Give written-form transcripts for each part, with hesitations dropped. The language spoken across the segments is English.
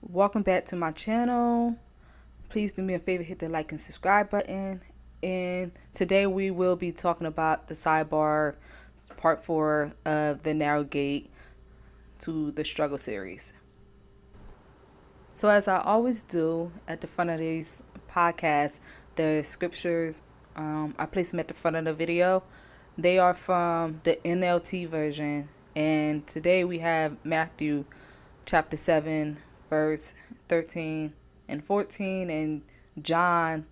Welcome back to my channel. Please do me a favor, hit the like and subscribe button. And today we will be talking about the sidebar part 4 of the narrow gate to the struggle series. So as I always do at the front of these podcasts, the scriptures, I place them at the front of the video. They are from the NLT version. And today we have Matthew chapter 7 verse 13 and 14 and John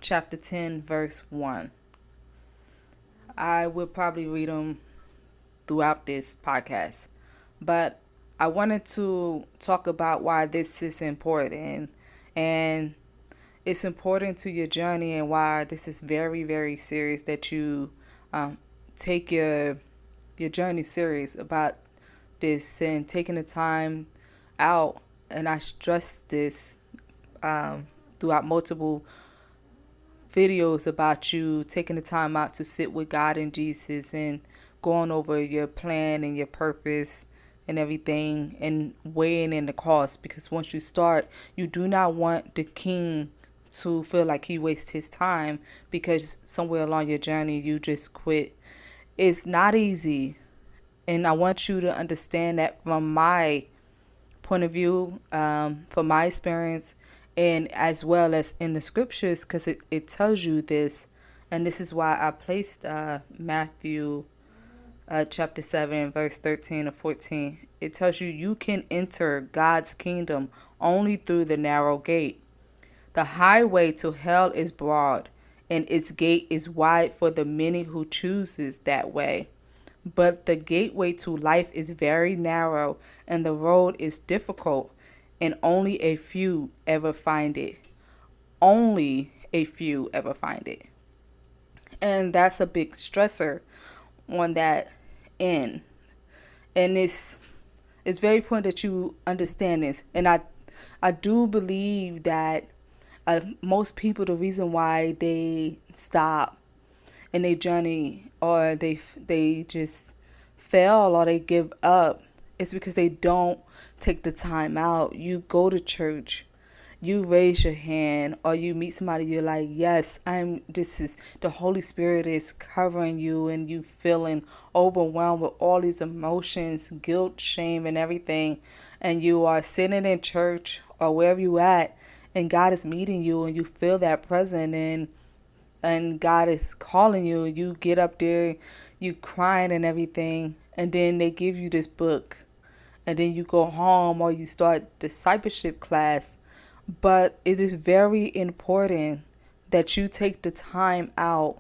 chapter 10 verse 1. I will probably read them throughout this podcast, but I wanted to talk about why this is important, and it's important to your journey, and why this is very, very serious that you take your journey serious about this and taking the time out. And I stress this throughout multiple videos about you taking the time out to sit with God and Jesus and going over your plan and your purpose and everything and weighing in the cost, because once you start, you do not want the king to feel like he wastes his time because somewhere along your journey you just quit. It's not easy, and I want you to understand that from my point of view, from my experience, and as well as in the scriptures, because it tells you this. And this is why I placed Matthew chapter 7 verse 13 or 14. It tells you you can enter God's kingdom only through the narrow gate. The highway to hell is broad, and its gate is wide for the many who chooses that way. But the gateway to life is very narrow, and the road is difficult, and only a few ever find it. Only a few ever find it. And that's a big stressor on that end. And it's very important that you understand this. And I do believe that most people, the reason why they stop in their journey, or they just fail, or they give up, is because they don't take the time out. You go to church, you raise your hand, or you meet somebody, you're like, yes, this is the Holy Spirit is covering you, and you feeling overwhelmed with all these emotions, guilt, shame, and everything, and you are sitting in church or wherever you at, and God is meeting you, and you feel that presence, and God is calling you. You get up there, you crying and everything, and then they give you this book, and then you go home or you start discipleship class. But it is very important that you take the time out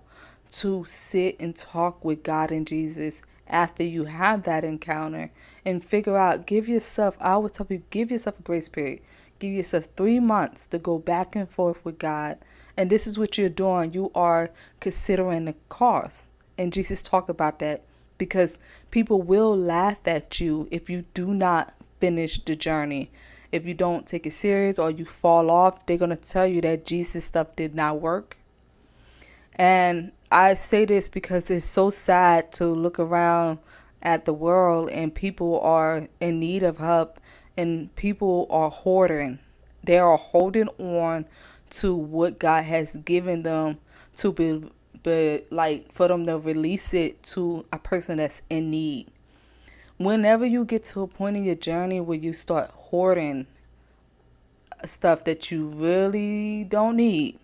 to sit and talk with God and Jesus after you have that encounter, and figure out, I would tell you, give yourself a grace period. Give yourself 3 months to go back and forth with God. And this is what you're doing. You are considering the cost. And Jesus talked about that, because people will laugh at you if you do not finish the journey. If you don't take it serious or you fall off, they're going to tell you that Jesus stuff did not work. And I say this because it's so sad to look around at the world, and people are in need of help, and people are hoarding. They are holding on to what God has given them to be like, for them to release it to a person that's in need. Whenever you get to a point in your journey where you start hoarding stuff that you really don't need,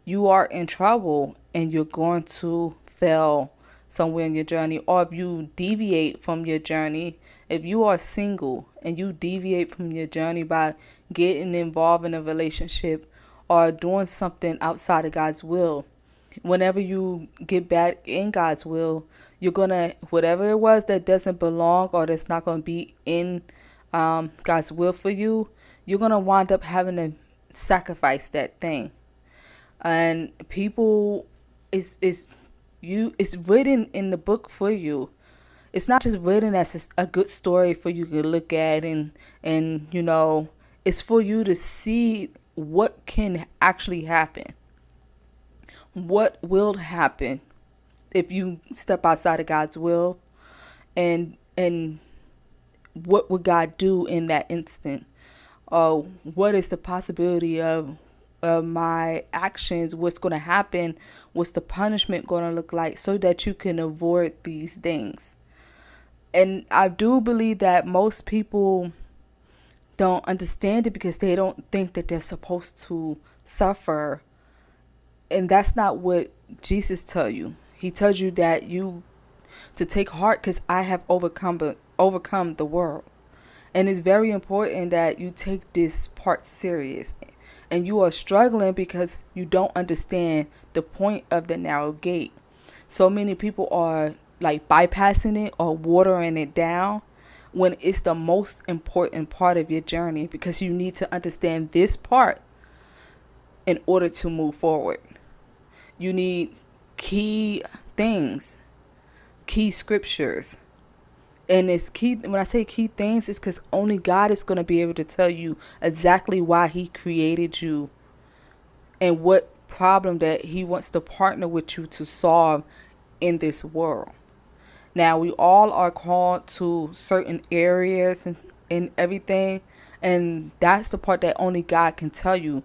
you are in trouble, and you're going to fail somewhere in your journey. Or if you deviate from your journey, if you are single and you deviate from your journey by getting involved in a relationship or doing something outside of God's will, whenever you get back in God's will, you're gonna, whatever it was that doesn't belong or that's not gonna be in God's will for you, you're gonna wind up having to sacrifice that thing. And people, it's written in the book for you. It's not just written as a good story for you to look at, and it's for you to see what can actually happen. What will happen if you step outside of God's will, and what would God do in that instant? what is the possibility of my actions, what's going to happen, what's the punishment going to look like, so that you can avoid these things. And I do believe that most people don't understand it because they don't think that they're supposed to suffer. And that's not what Jesus tells you. He tells you that you to take heart because I have overcome the world. And it's very important that you take this part serious. And you are struggling because you don't understand the point of the narrow gate. So many people are like bypassing it or watering it down when it's the most important part of your journey, because you need to understand this part in order to move forward. You need key things, key scriptures. And it's key. When I say key things, it's because only God is going to be able to tell you exactly why he created you and what problem that he wants to partner with you to solve in this world. Now, we all are called to certain areas and everything. And that's the part that only God can tell you.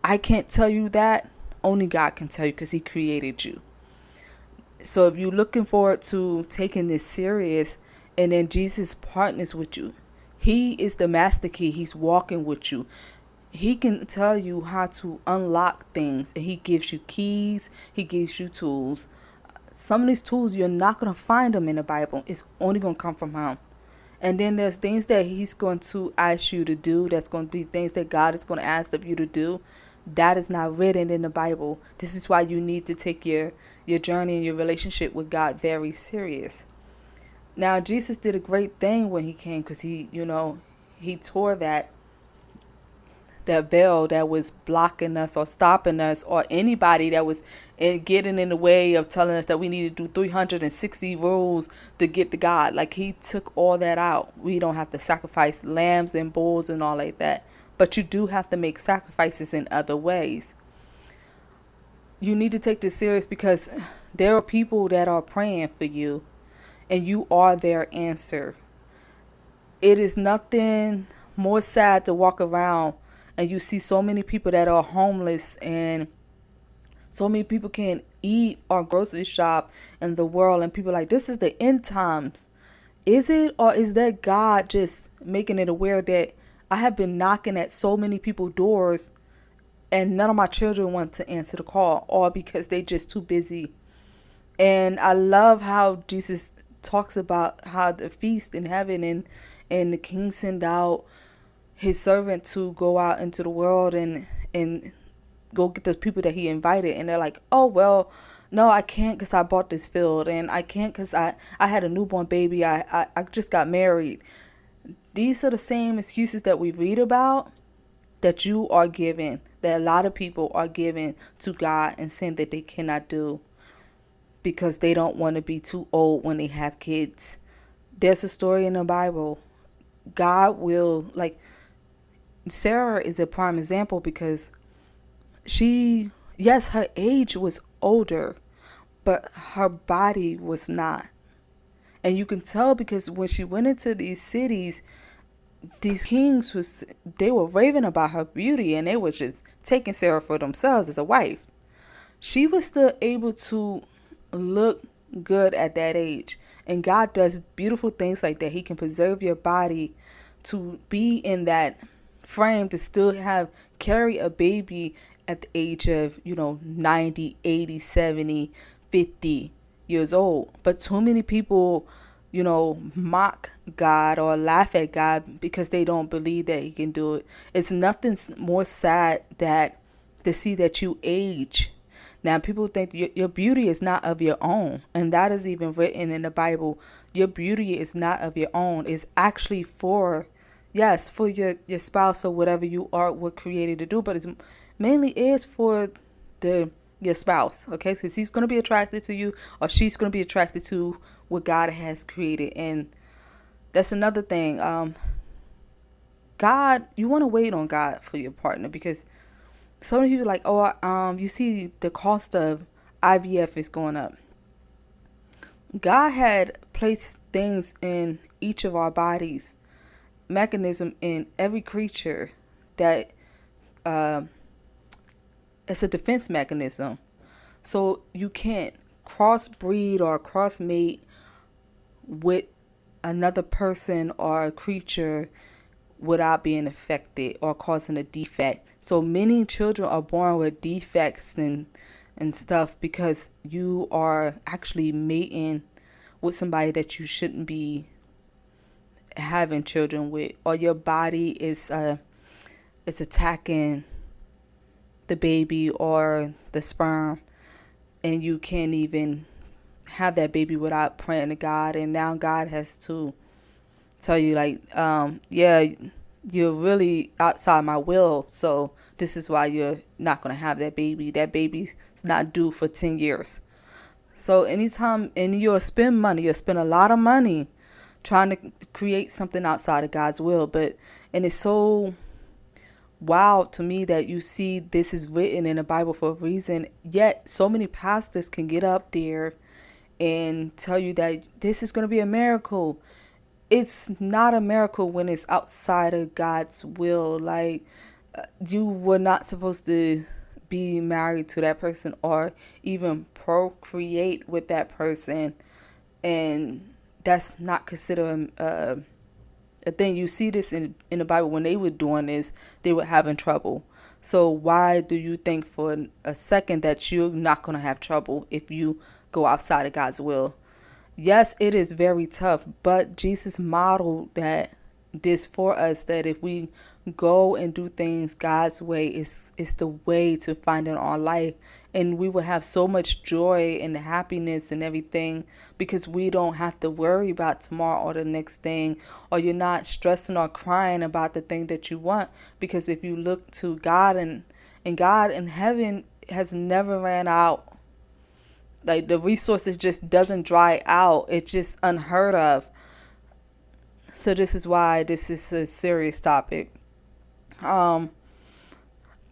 I can't tell you that. Only God can tell you because he created you. So if you're looking forward to taking this serious, and then Jesus partners with you, he is the master key. He's walking with you. He can tell you how to unlock things, and he gives you keys. He gives you tools. Some of these tools, you're not going to find them in the Bible. It's only going to come from him. And then there's things that he's going to ask you to do. That's going to be things that God is going to ask of you to do. That is not written in the Bible. This is why you need to take your journey and your relationship with God very serious. Now, Jesus did a great thing when he came, because he tore that veil that was blocking us or stopping us, or anybody that was getting in the way of telling us that we need to do 360 rules to get to God. Like, he took all that out. We don't have to sacrifice lambs and bulls and all like that. But you do have to make sacrifices in other ways. You need to take this serious because there are people that are praying for you, and you are their answer. It is nothing more sad to walk around and you see so many people that are homeless, and so many people can't eat or grocery shop in the world, and people are like, this is the end times. Is it? Or is that God just making it aware that I have been knocking at so many people's doors and none of my children want to answer the call, or because they just too busy? And I love how Jesus talks about how the feast in heaven, and the king sent out his servant to go out into the world and go get those people that he invited. And they're like, oh, well, no, I can't because I bought this field, and I can't because I had a newborn baby. I just got married. These are the same excuses that we read about that you are giving, that a lot of people are giving to God and saying that they cannot do because they don't want to be too old when they have kids. There's a story in the Bible. God will, like, Sarah is a prime example because yes, her age was older, but her body was not. And you can tell because when she went into these cities, these kings they were raving about her beauty, and they were just taking Sarah for themselves as a wife. She was still able to look good at that age. And God does beautiful things like that. He can preserve your body to be in that frame to still carry a baby at the age of 90, 80, 70, 50 years old. But too many people mock God or laugh at God because they don't believe that he can do it. It's nothing more sad that to see that you age. Now, people think your beauty is not of your own, and that is even written in the Bible. Your beauty is not of your own. It's actually for your spouse or whatever you were created to do, but it mainly is for your spouse, okay? Because he's going to be attracted to you, or she's going to be attracted to what God has created. And that's another thing. God, you want to wait on God for your partner, because so many people are like, you see the cost of IVF is going up. God had placed things in each of our bodies, mechanism in every creature that uh, it's a defense mechanism. So you can't crossbreed or crossmate with another person or a creature without being affected or causing a defect. So many children are born with defects and stuff because you are actually mating with somebody that you shouldn't be having children with, or your body is attacking the baby or the sperm, and you can't even have that baby without praying to God. And now God has to tell you, like, yeah, you're really outside my will, so this is why you're not going to have that baby. That baby's not due for 10 years. So anytime, and you'll spend a lot of money trying to create something outside of God's will. And it's so wild to me that you see this is written in the Bible for a reason, yet so many pastors can get up there and tell you that this is going to be a miracle. It's not a miracle when it's outside of God's will. Like, you were not supposed to be married to that person or even procreate with that person, and that's not considered a thing. You see this in the Bible. When they were doing this, they were having trouble. So why do you think for a second that you're not going to have trouble if you go outside of God's will? Yes, it is very tough, but Jesus modeled this for us, that if we go and do things God's way, it's the way to find in our life. And we will have so much joy and happiness and everything, because we don't have to worry about tomorrow or the next thing, or you're not stressing or crying about the thing that you want. Because if you look to God, and God in heaven has never ran out. Like, the resources just doesn't dry out. It's just unheard of. So this is why this is a serious topic.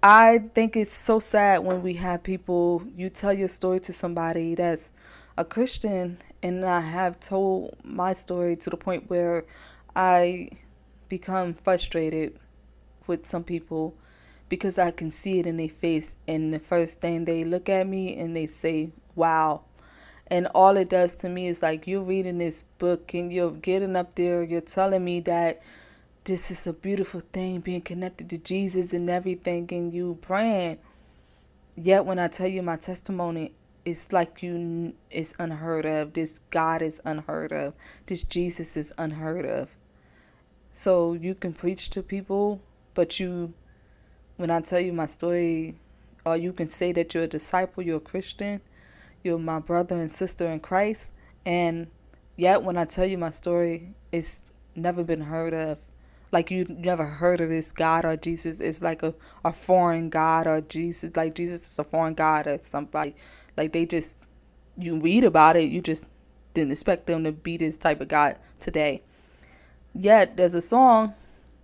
I think it's so sad when we have people, you tell your story to somebody that's a Christian, and I have told my story to the point where I become frustrated with some people because I can see it in their face, and the first thing they look at me and they say, wow. And all it does to me is, like, you're reading this book and you're getting up there, you're telling me that this is a beautiful thing, being connected to Jesus and everything, and you praying. Yet when I tell you my testimony, it's like it's unheard of. This God is unheard of. This Jesus is unheard of. So you can preach to people, but when I tell you my story, or you can say that you're a disciple, you're a Christian, you're my brother and sister in Christ, and yet when I tell you my story, it's never been heard of. Like, you never heard of this God or Jesus. It's like a foreign God, or Jesus. Like, Jesus is a foreign God or somebody. Like, you read about it, you just didn't expect them to be this type of God today. Yet there's a song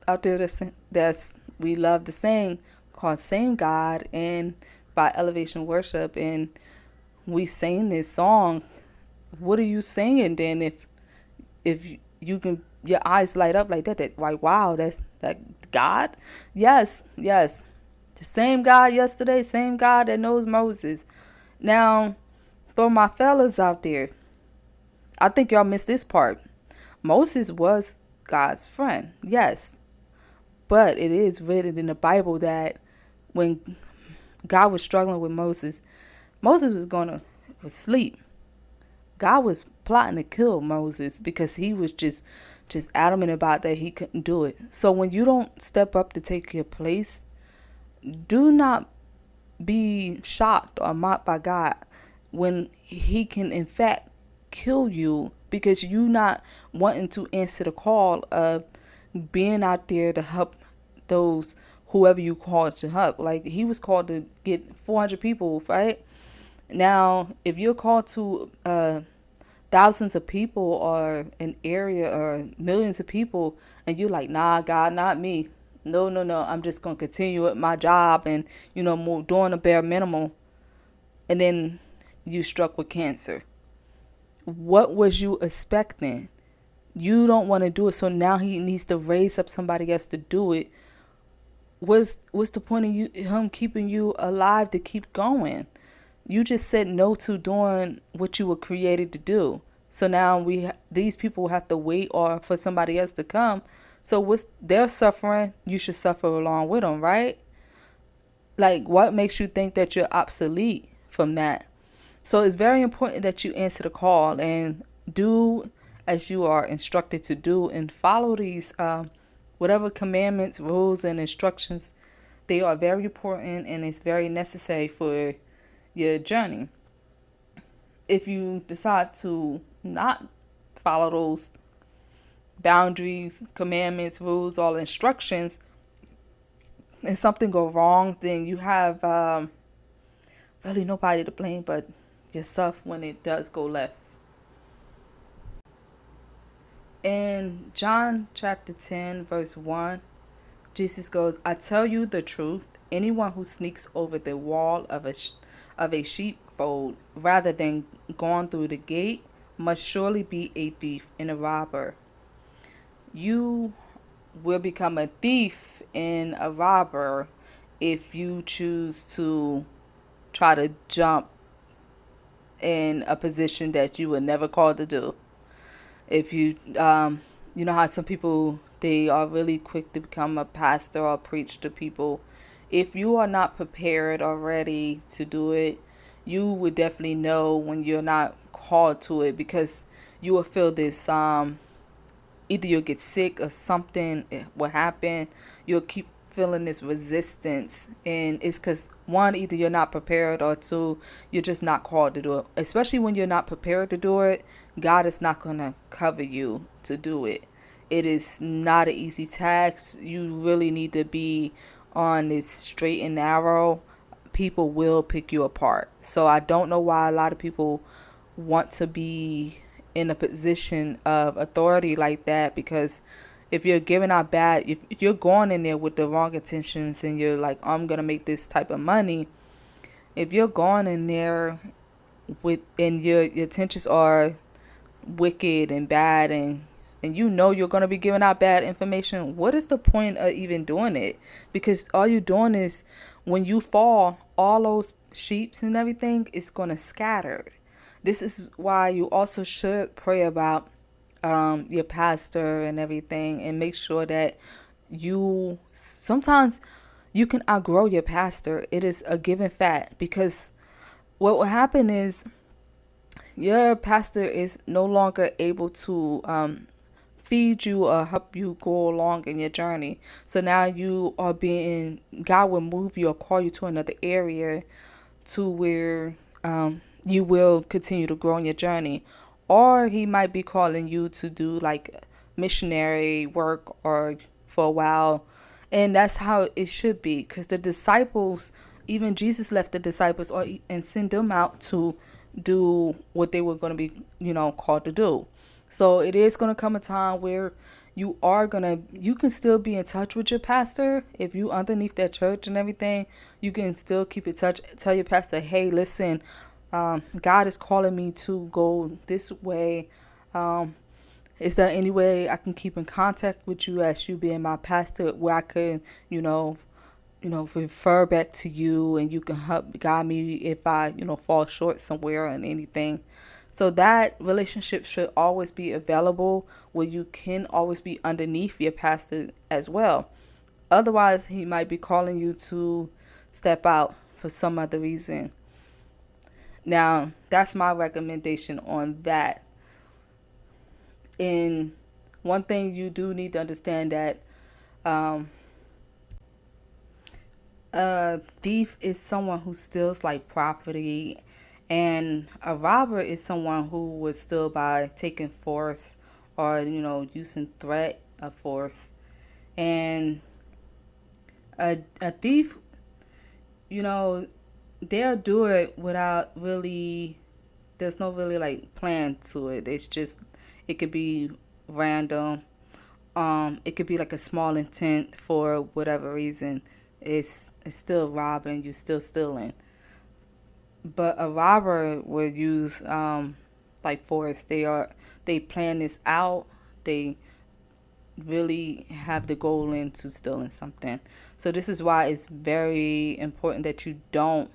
out there that's we love to sing, called Same God, and by Elevation Worship, and we sing this song. What are you singing then if you can, your eyes light up like that, like, wow, that's that God? Yes. The same God yesterday, same God that knows Moses. Now, for my fellas out there, I think y'all missed this part. Moses was God's friend, yes. But it is written in the Bible that when God was struggling with Moses was going to sleep. God was plotting to kill Moses because he was just adamant about that he couldn't do it. So when you don't step up to take your place, do not be shocked or mocked by God when he can in fact kill you because you not wanting to answer the call of being out there to help those whoever you called to help. Like, he was called to get 400 people, right? Now, if you're called to thousands of people or an area or millions of people, and you're like, nah, God, not me. No, I'm just going to continue with my job and, more doing a bare minimum. And then you struck with cancer. What was you expecting? You don't want to do it. So now he needs to raise up somebody else to do it. what's the point of him keeping you alive to keep going? You just said no to doing what you were created to do. So now these people have to wait or for somebody else to come. So what's they're suffering, you should suffer along with them, right? Like, what makes you think that you're obsolete from that? So it's very important that you answer the call and do as you are instructed to do and follow these whatever commandments, rules, and instructions. They are very important and it's very necessary for your journey. If you decide to not follow those boundaries, commandments, rules, all instructions, and something go wrong, then you have really nobody to blame but yourself when it does go left. In John chapter 10, verse 1, Jesus goes, I tell you the truth, anyone who sneaks over the wall of a sheepfold rather than going through the gate must surely be a thief and a robber. You will become a thief and a robber if you choose to try to jump in a position that you were never called to do. If you know how some people, they are really quick to become a pastor or preach to people. If you are not prepared or ready to do it, you would definitely know when you're not called to it, because you will feel this either you'll get sick or something will happen. You'll keep feeling this resistance, and it's because one, either you're not prepared, or two, you're just not called to do it. Especially when you're not prepared to do it, God is not going to cover you to do it. It is not an easy task. You really need to be on this straight and narrow. People will pick you apart. So I don't know why a lot of people want to be in a position of authority like that, because if you're giving out bad, if you're going in there with the wrong intentions and you're like, I'm going to make this type of money, if you're going in there with, and your intentions are wicked and bad, and you know you're going to be giving out bad information, what is the point of even doing it? Because all you're doing is, when you fall, all those sheeps and everything is going to scatter. This is why you also should pray about your pastor and everything, and make sure that sometimes you can outgrow your pastor. It is a given fact, because what will happen is your pastor is no longer able to feed you or help you go along in your journey. So now God will move you or call you to another area to where you will continue to grow in your journey. Or he might be calling you to do like missionary work or for a while. And that's how it should be, because the disciples, even Jesus left the disciples and sent them out to do what they were going to be, called to do. So it is going to come a time where you can still be in touch with your pastor. If you underneath that church and everything, you can still keep in touch. Tell your pastor, hey, listen, God is calling me to go this way. Is there any way I can keep in contact with you as you being my pastor, where I could, refer back to you, and you can help guide me if I, fall short somewhere and anything. So that relationship should always be available, where you can always be underneath your pastor as well. Otherwise, he might be calling you to step out for some other reason. Now, that's my recommendation on that. And one thing you do need to understand, that a thief is someone who steals like property, and a robber is someone who would steal by taking force or, using threat of force. And a thief, they'll do it without really, there's no really like plan to it. It could be random. It could be like a small intent for whatever reason. It's still robbing, you're still stealing. But a robber would use like force. They plan this out. They really have the goal into stealing something. So this is why it's very important that you don't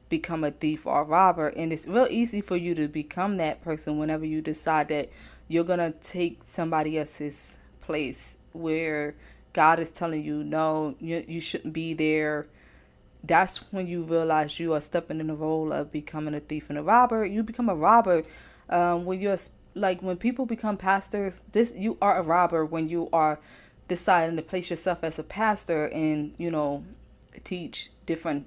become a thief or a robber. And it's real easy for you to become that person whenever you decide that you're going to take somebody else's place where God is telling you, no, you shouldn't be there. That's when you realize you are stepping in the role of becoming a thief and a robber. You become a robber when you're like, when people become pastors. You are a robber when you are deciding to place yourself as a pastor and teach different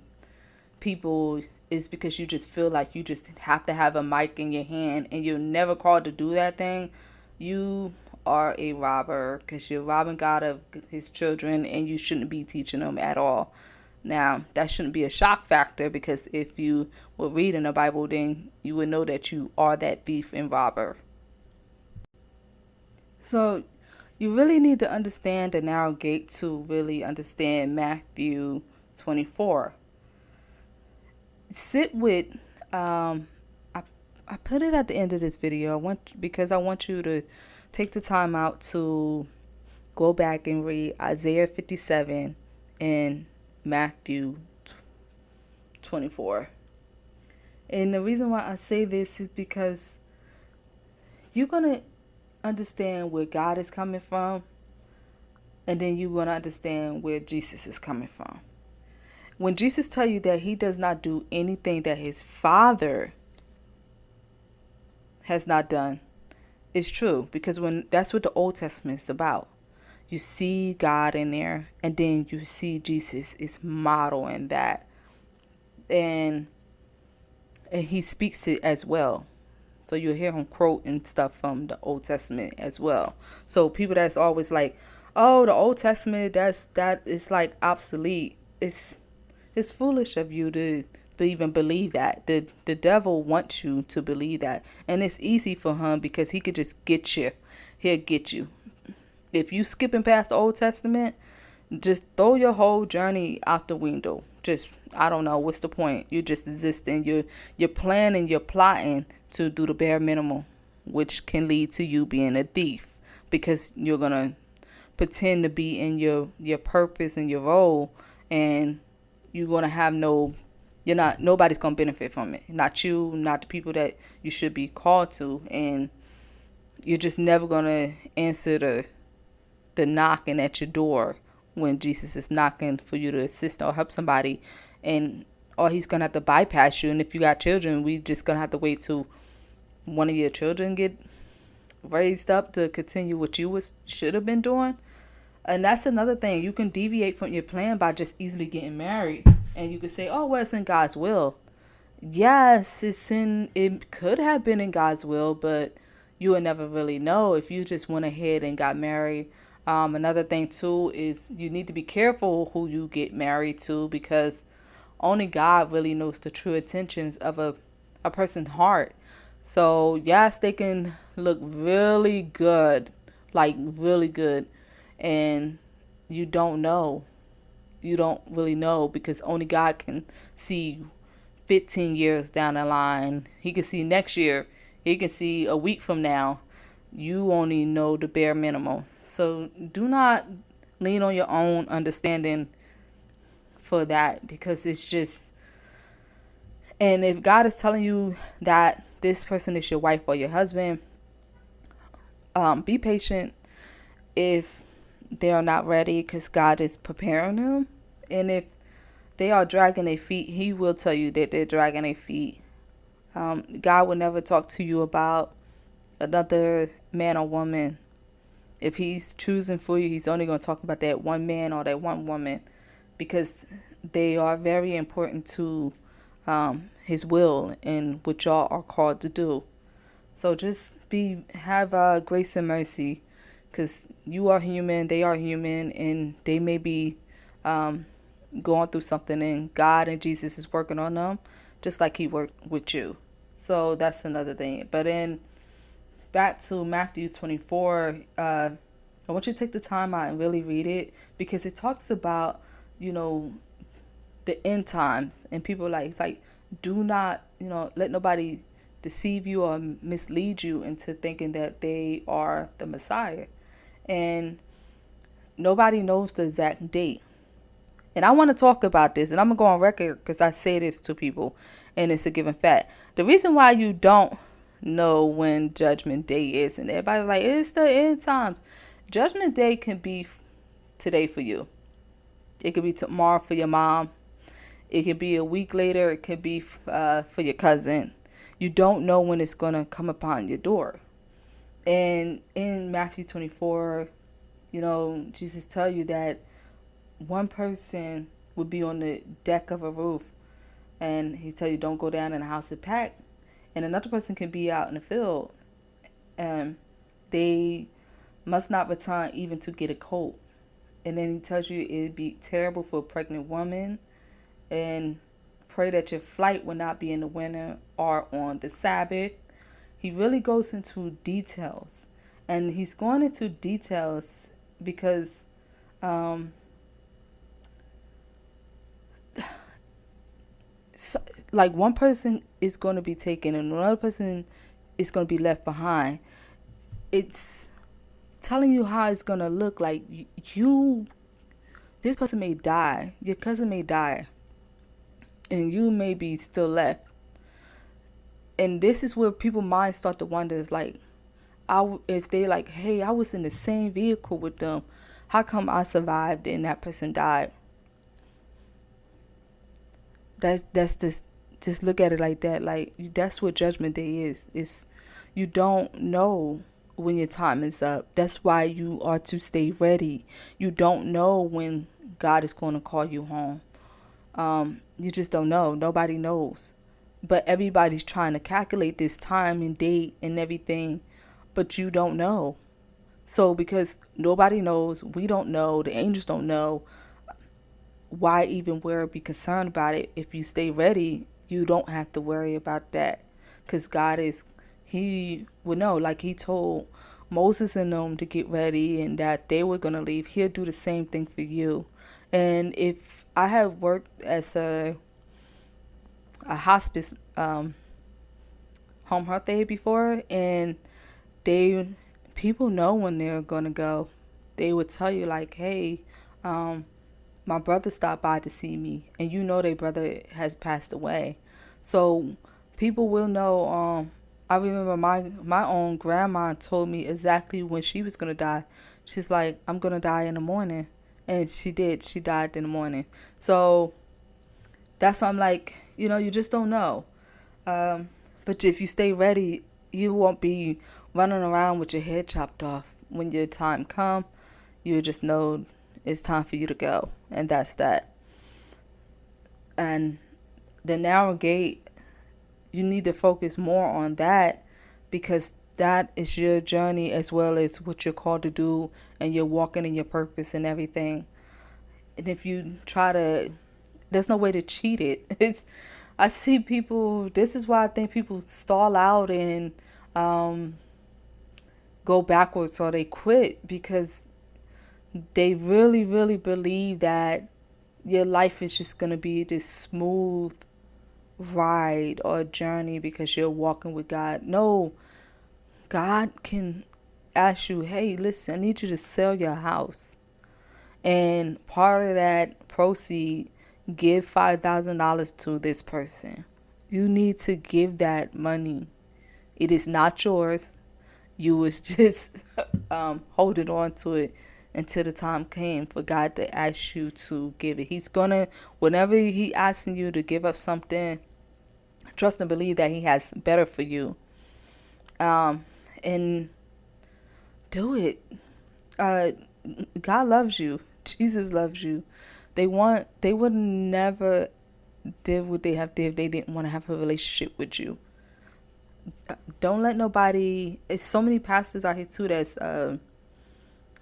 people. Is because you just feel like you just have to have a mic in your hand and you're never called to do that thing. You are a robber because you're robbing God of his children and you shouldn't be teaching them at all. Now, that shouldn't be a shock factor, because if you were reading the Bible, then you would know that you are that thief and robber. So you really need to understand the narrow gate to really understand Matthew 24. Sit with, I put it at the end of this video because I want you to take the time out to go back and read Isaiah 57 and Matthew 24. And the reason why I say this is because you're going to understand where God is coming from, and then you're going to understand where Jesus is coming from. When Jesus tells you that he does not do anything that his Father has not done, it's true, because that's what the Old Testament is about. You see God in there, and then you see Jesus is modeling that, and he speaks it as well. So you'll hear him quoting stuff from the Old Testament as well. So people that's always like, oh, the Old Testament, that is like obsolete. It's foolish of you to even believe that. The devil wants you to believe that, and it's easy for him because he could just get you. He'll get you. If you skipping past the Old Testament, just throw your whole journey out the window. Just, I don't know, what's the point? You're just existing. You're planning, you're plotting to do the bare minimum, which can lead to you being a thief, because you're gonna pretend to be in your purpose and your role, and you're gonna have nobody's gonna benefit from it. Not you, not the people that you should be called to, and you're just never gonna answer the knocking at your door when Jesus is knocking for you to assist or help somebody, or he's gonna have to bypass you. And if you got children, we just gonna have to wait till one of your children get raised up to continue what you should have been doing. And that's another thing. You can deviate from your plan by just easily getting married, and you could say, oh, well, it's in God's will. Yes, it could have been in God's will, but you would never really know if you just went ahead and got married. Another thing too is you need to be careful who you get married to, because only God really knows the true intentions of a person's heart. So yes, they can look really good, like really good, and you don't know. You don't really know, because only God can see 15 years down the line. He can see next year. He can see a week from now. You only know the bare minimum. So do not lean on your own understanding for that, because it's just, and if God is telling you that this person is your wife or your husband, be patient if they are not ready, because God is preparing them. And if they are dragging their feet, he will tell you that they're dragging their feet. God will never talk to you about another man or woman. If he's choosing for you, he's only going to talk about that one man or that one woman, because they are very important to his will and what y'all are called to do. So just have grace and mercy, because you are human, they are human, and they may be going through something, and God and Jesus is working on them just like he worked with you. So that's another thing. But then back to Matthew 24, I want you to take the time out and really read it, because it talks about, the end times, and people like do not, let nobody deceive you or mislead you into thinking that they are the Messiah. And nobody knows the exact date. And I want to talk about this, and I'm going to go on record because I say this to people, and it's a given fact. The reason why you don't know when Judgment Day is, and everybody's like, it's the end times. Judgment Day can be today for you. It could be tomorrow for your mom. It could be a week later. It could be for your cousin. You don't know when it's going to come upon your door. And in Matthew 24, Jesus tell you that one person would be on the deck of a roof, and he tell you don't go down in the house to pack, and another person can be out in the field, and they must not return even to get a coat. And then he tells you it'd be terrible for a pregnant woman, and pray that your flight will not be in the winter or on the Sabbath. He really goes into details, and he's going into details because so, like, one person is going to be taken and another person is going to be left behind. It's telling you how it's going to look. Like, this person may die, your cousin may die, and you may be still left. And this is where people's minds start to wonder, is like, if they like, hey, I was in the same vehicle with them, how come I survived and that person died? That's just look at it like that. Like, that's what Judgment Day is. It's, you don't know when your time is up. That's why you are to stay ready. You don't know when God is going to call you home. You just don't know. Nobody knows. But everybody's trying to calculate this time and date and everything, but you don't know. So because nobody knows, we don't know, the angels don't know, why even worry, be concerned about it? If you stay ready, you don't have to worry about that, because God is, he would know. Like, he told Moses and them to get ready and that they were going to leave. He'll do the same thing for you. And if I have worked as a hospice home health aide before, and people know when they're going to go. They would tell you, like, hey, my brother stopped by to see me, and their brother has passed away. So people will know. I remember my own grandma told me exactly when she was going to die. She's like, I'm going to die in the morning. And she did. She died in the morning. So that's why I'm like, you just don't know. But if you stay ready, you won't be running around with your head chopped off. When your time comes, you just know it's time for you to go. And that's that. And the narrow gate, you need to focus more on that, because that is your journey as well as what you're called to do, and you're walking in your purpose and everything. And if you try to, there's no way to cheat it. I see people, this is why I think people stall out and go backwards, or they quit, because they really, really believe that your life is just going to be this smooth ride or journey because you're walking with God. No, God can ask you, hey, listen, I need you to sell your house. And part of that proceed, give $5,000 to this person. You need to give that money. It is not yours. You was just holding on to it until the time came for God to ask you to give it. He's gonna, whenever he asking you to give up something, trust and believe that he has better for you. And do it. God loves you. Jesus loves you. They would never did what they have did if they didn't want to have a relationship with you. Don't let nobody. It's so many pastors out here too that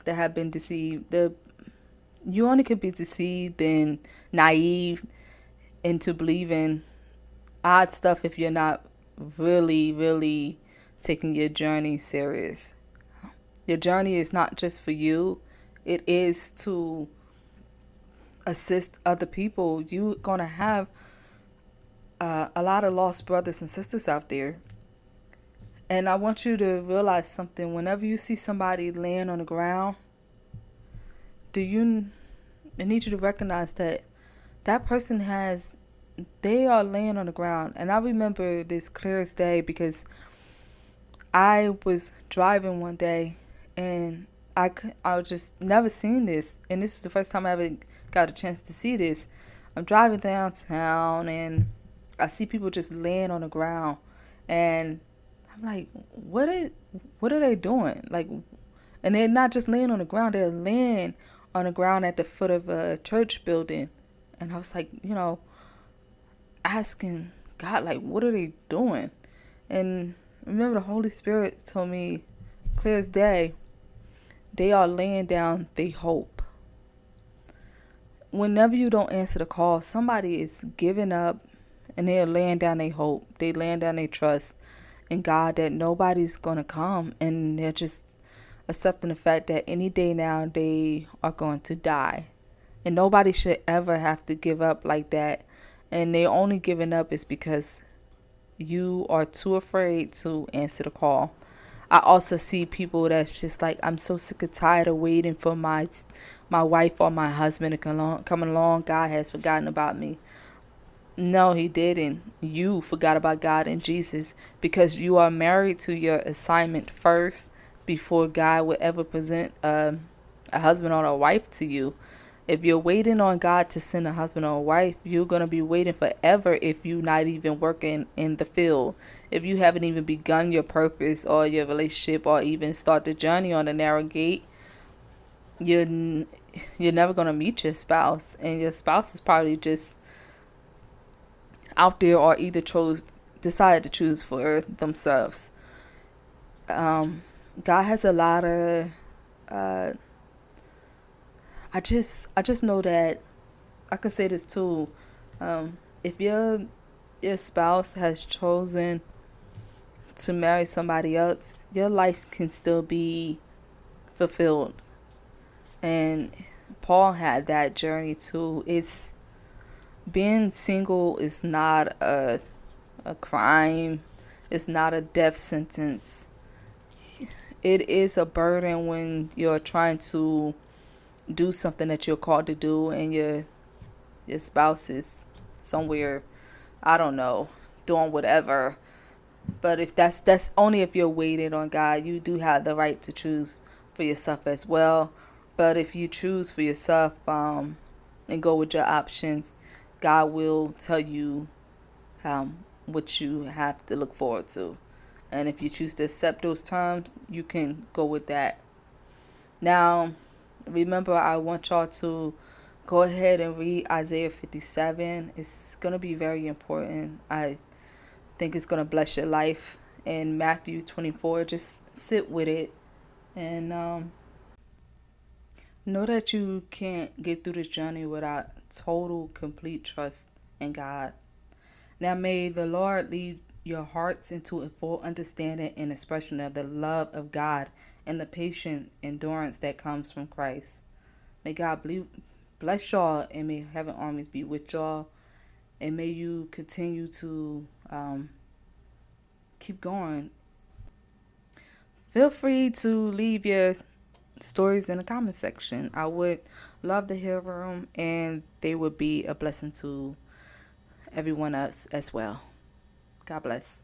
have been deceived. You only could be deceived and naive into believing odd stuff if you're not really, really taking your journey serious. Your journey is not just for you. It is to assist other people. You're going to have a lot of lost brothers and sisters out there. And I want you to realize something. Whenever you see somebody laying on the ground, do you I need you to recognize that that person they are laying on the ground. And I remember this clear as day because I was driving one day and I just never seen this. And this is the first time I ever got a chance to see this. I'm driving downtown and I see people just laying on the ground. And I'm like, what are they doing? Like, and they're not just laying on the ground, they're laying on the ground at the foot of a church building. And I was like, asking God, like, what are they doing? And remember, the Holy Spirit told me, clear as day, they are laying down their hope. Whenever you don't answer the call, somebody is giving up and they're laying down their hope. They laying down their trust in God that nobody's going to come. And they're just accepting the fact that any day now they are going to die. And nobody should ever have to give up like that. And they're only giving up is because you are too afraid to answer the call. I also see people that's just like, I'm so sick and tired of waiting for my wife or my husband to come along. God has forgotten about me. No, he didn't. You forgot about God and Jesus because you are married to your assignment first before God would ever present a husband or a wife to you. If you're waiting on God to send a husband or a wife, you're going to be waiting forever if you're not even working in the field. If you haven't even begun your purpose or your relationship or even start the journey on the narrow gate, you're never going to meet your spouse. And your spouse is probably just out there or either decided to choose for themselves. God has a lot of... I just know that I can say this too. If your spouse has chosen to marry somebody else, your life can still be fulfilled. And Paul had that journey too. It's being single is not a crime. It's not a death sentence. It is a burden when you're trying to do something that you're called to do and your spouse is somewhere, I don't know, doing whatever. But if that's only if you're waiting on God. You do have the right to choose for yourself as well. But if you choose for yourself and go with your options, God will tell you what you have to look forward to. And if you choose to accept those terms, you can go with that. Now, remember, I want y'all to go ahead and read Isaiah 57. It's going to be very important. I think it's going to bless your life. And Matthew 24, just sit with it. And know that you can't get through this journey without total, complete trust in God. Now may the Lord lead your hearts into a full understanding and expression of the love of God and the patient endurance that comes from Christ. May God bless y'all, and may heaven armies be with y'all, and may you continue to keep going. Feel free to leave your stories in the comment section. I would love to hear them, and they would be a blessing to everyone else as well. God bless.